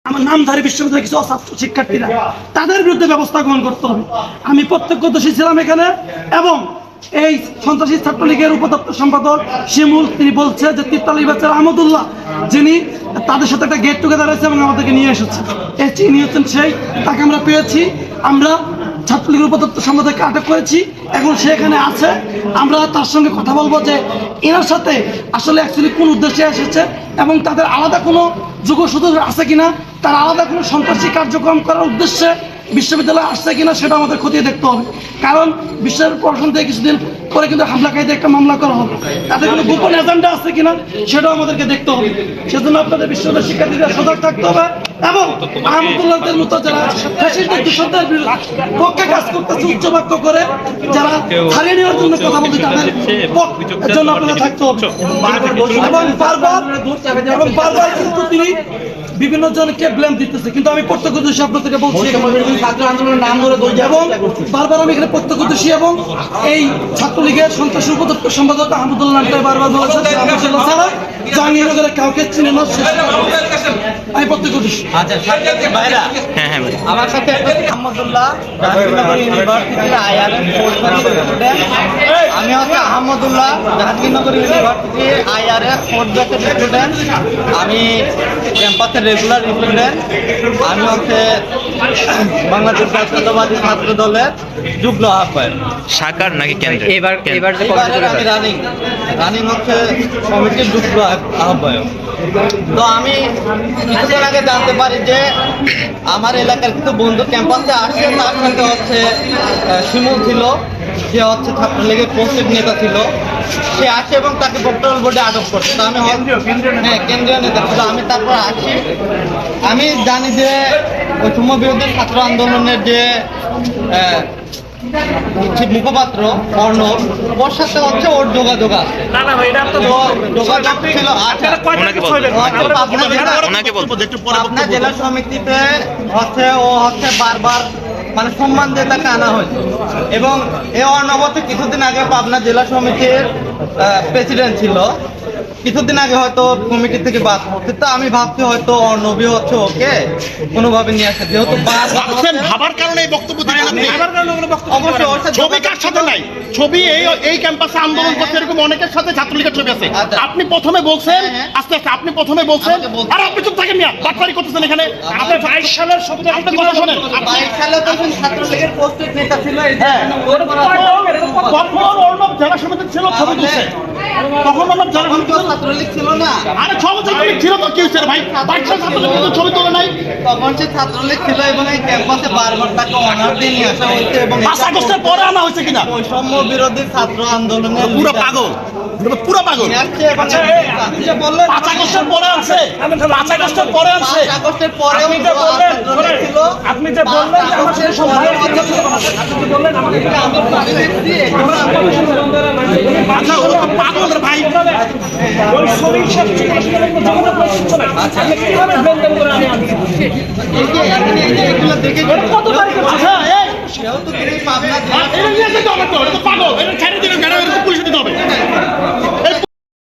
আমার নামধারী বিশ্ববিদ্যালয়ের কিছু অছাত্র শিক্ষার্থীরা, তাদের বিরুদ্ধে ব্যবস্থা গ্রহণ করতে হবে। আমি প্রত্যক্ষদর্শী ছিলাম এখানে, এবং এই সন্ত্রাসী ছাত্রলীগের উপদপ্তর সম্পাদক শিমুল তিনি বলছে যে তিরতালি বাচ্চার আহমদুল্লাহ, যিনি তাদের সাথে একটা গেট টুগেদার হয়েছে এবং আমাদেরকে নিয়ে এসেছে, ইনি হচ্ছেন সেই, তাকে আমরা পেয়েছি। আমরা ছাত্রলীগের উপদপ্তর সম্পাদককে আটক করেছি, এখন সে এখানে আছে। আমরা তার সঙ্গে কথা বলবো যে এনার সাথে আসলে অ্যাকচুয়ালি কোন উদ্দেশ্যে এসেছে এবং তাদের আলাদা কোনো যোগসূত্র আছে কিনা, তার আলাদা কোনো সন্ত্রাসী কার্যক্রম করার উদ্দেশ্যে বিশ্ববিদ্যালয়ে আসছে কিনা সেটা আমাদের খতিয়ে দেখতে হবে। কারণ বিশ্বের প্রশাসন থেকে কিছুদিন পরে কিন্তু হামলাকারীদের একটা মামলা করা হবে, তাদের কোনো গোপন এজেন্ডা আছে কিনা সেটাও আমাদেরকে দেখতে হবে। সেজন্য আপনাদের বিশ্ববিদ্যালয়ের শিক্ষার্থীদের সজাগ থাকতে হবে এবং আহমদুল্লাহদের মতো যারা ফ্যাসিস্টের দূষণের পক্ষে কাজ করতেছে উচ্চবাক্য করে, যারা ছাড়িয়ে নেওয়ার জন্য কথা বলছে, তাদের জন্য আপনারা থাকতে হবে। এবং বারবার কিন্তু তিনি বিভিন্ন জনকে ব্লেম দিতেছে, কিন্তু আমি প্রত্যক্ষদর্শী আপনাদেরকে বলছি ছাত্র আন্দোলনের নাম ধরে এবং বারবার আমি এখানে প্রত্যক্ষদর্শী, এবং এই ছাত্রলীগের সন্ত্রাসী উপদপ্তর সম্পাদক আহমদুল্লাহ নামটা বারবার বলেছেন ছাড়া জাহাঙ্গীরনগরের কাউকে চিনে না, আমি প্রত্যক্ষদর্শী। আমার সাথে আহমদুল্লাহ জাহাঙ্গীরনগর ইউনিভার্সিটির আইআরএস আমি হচ্ছে আহমদুল্লাহ জাহাঙ্গীরনগর ইউনিভার্সিটির আইআরএস ফোর্থ ব্যাচের স্টুডেন্ট। আমি ক্যাম্পাসের রেগুলার স্টুডেন্ট। আমি হচ্ছে বাংলাদেশ জাতীয়তাবাদী ছাত্র দলের যুগ্ম আহ্বায়ক। শাখার নাকি কেন্দ্র? এবার আমি রানিং হচ্ছে কমিটির যুগ্ম আহ্বায়ক। তো আমি কিছুদিন আগে জানতে পারি যে আমার এলাকার কিছু বন্ধু ক্যাম্পাসে আসছে, তার সাথে হচ্ছে শিমুল ছিল, যে হচ্ছে ছাত্রলীগের পোস্টেড নেতা ছিল, সে আসে এবং তাকে প্রক্টরাল বোর্ডে আটক করছে। তো আমি কেন্দ্রীয় নেতা ছিল। আমি তারপর আসি, আমি জানি যে ওই সময় বিরোধী ছাত্র আন্দোলনের যে মুখপাত্র অর্ণব, ওর সাথে হচ্ছে ওর যোগাযোগ আছে। যোগাযোগ ছিল পাবনা জেলা সমিতিতে হচ্ছে ও হচ্ছে বারবার মানে সম্মান দিয়ে তাকে আনা হয়েছে, এবং এ অর্ণব হচ্ছে কিছুদিন আগে পাবনা জেলা সমিতির প্রেসিডেন্ট ছিল। কিছুদিন আগে হয়তো কমিটি থেকে বাদ পড়ছে। তো আমি ভাবছি হয়তো অর্ণবী হচ্ছে ওকে কোনোভাবে নিয়ে আসে, যেহেতু ভাবার কারণে এই বক্তব্য দিলেন আপনি। অবশ্যই ছবি কার সাথে নাই, ছবি এই ক্যাম্পাসে আন্দোলন করছে এরকম অনেকের সাথে ছাত্রলীগের ছবি আছে। আপনি প্রথমে বলছেন, আস্তে আস্তে আপনি প্রথমে বলছেন, আর আপনি চুপ থাকেন মিয়া, বাটপারি করতেছেন এখানে। আপনি 22 সালের সবচেয়ে আপনি কথা শুনেন, 22 সালে তো ছাত্রলীগের পোস্টেড নেতা ছিল। তখন অর্ণব জেলা সমিতি ছিল, ছবি তুলছে তখন অর্ণব জেলা সমিতি ছাত্রলীগ ছিল না। আরে ছাত্রলীগ ছিল তো কি হয়েছে ভাই? 22 সাল ছাত্রলীগের ছবি তোলে নাই, তখন সে ছাত্রলীগ ছিল এবং এই ক্যাম্পাসে বারবার তাকে অনার দিয়ে নিয়ে আসা হয়েছে। এবং 5 আগস্টের পরে আনা হয়েছে কিনা? বৈষম্য বিরোধী ছাত্র আন্দোলনের পুরো পাগল, পুরো পাগল। 5 আগস্টের পরে আছে, 5 আগস্টের পরে আছে, 5 আগস্টের পরে আপনি যে বললেন যে আমার সাথে সম্পর্ক আচ্ছা ও তো পাগল রে ভাই। ওই ছবি দেখে আচ্ছা এই সেও তো পাবনা এটা নিয়ে তো পাগল, এটা